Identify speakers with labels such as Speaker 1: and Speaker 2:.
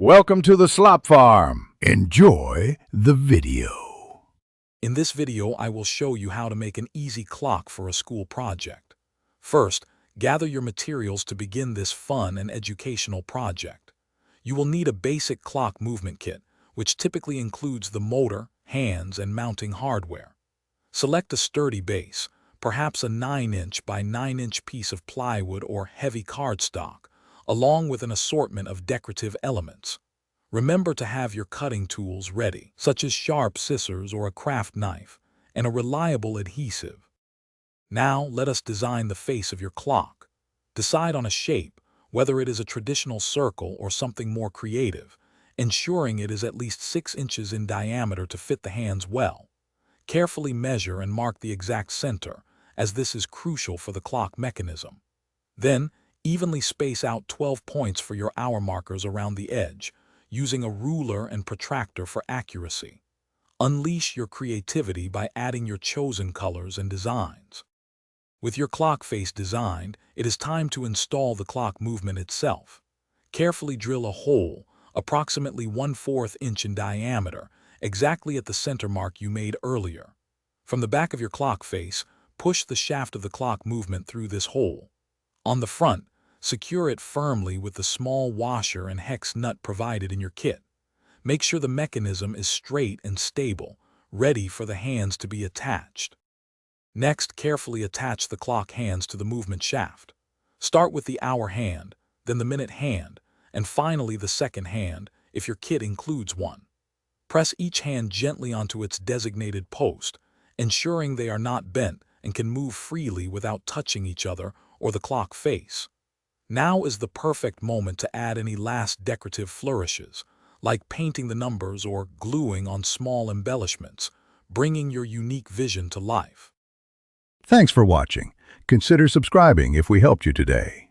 Speaker 1: Welcome to the Slop Farm. Enjoy the video.
Speaker 2: In this video, I will show you how to make an easy clock for a school project. First, gather your materials to begin this fun and educational project. You will need a basic clock movement kit, which typically includes the motor, hands, and mounting hardware. Select a sturdy base, perhaps a 9-inch by 9-inch piece of plywood or heavy cardstock, along with an assortment of decorative elements. Remember to have your cutting tools ready, such as sharp scissors or a craft knife, and a reliable adhesive. Now let us design the face of your clock. Decide on a shape, whether it is a traditional circle or something more creative, ensuring it is at least 6 inches in diameter to fit the hands well. Carefully measure and mark the exact center, as this is crucial for the clock mechanism. Then, evenly space out 12 points for your hour markers around the edge, using a ruler and protractor for accuracy. Unleash your creativity by adding your chosen colors and designs. With your clock face designed, it is time to install the clock movement itself. Carefully drill a hole, approximately 1/4 inch in diameter, exactly at the center mark you made earlier. From the back of your clock face, push the shaft of the clock movement through this hole. On the front, secure it firmly with the small washer and hex nut provided in your kit. Make sure the mechanism is straight and stable, ready for the hands to be attached. Next, carefully attach the clock hands to the movement shaft. Start with the hour hand, then the minute hand, and finally the second hand, if your kit includes one. Press each hand gently onto its designated post, ensuring they are not bent and can move freely without touching each other or the clock face. Now is the perfect moment to add any last decorative flourishes, like painting the numbers or gluing on small embellishments, bringing your unique vision to life.
Speaker 1: Thanks for watching. Consider subscribing if we helped you today.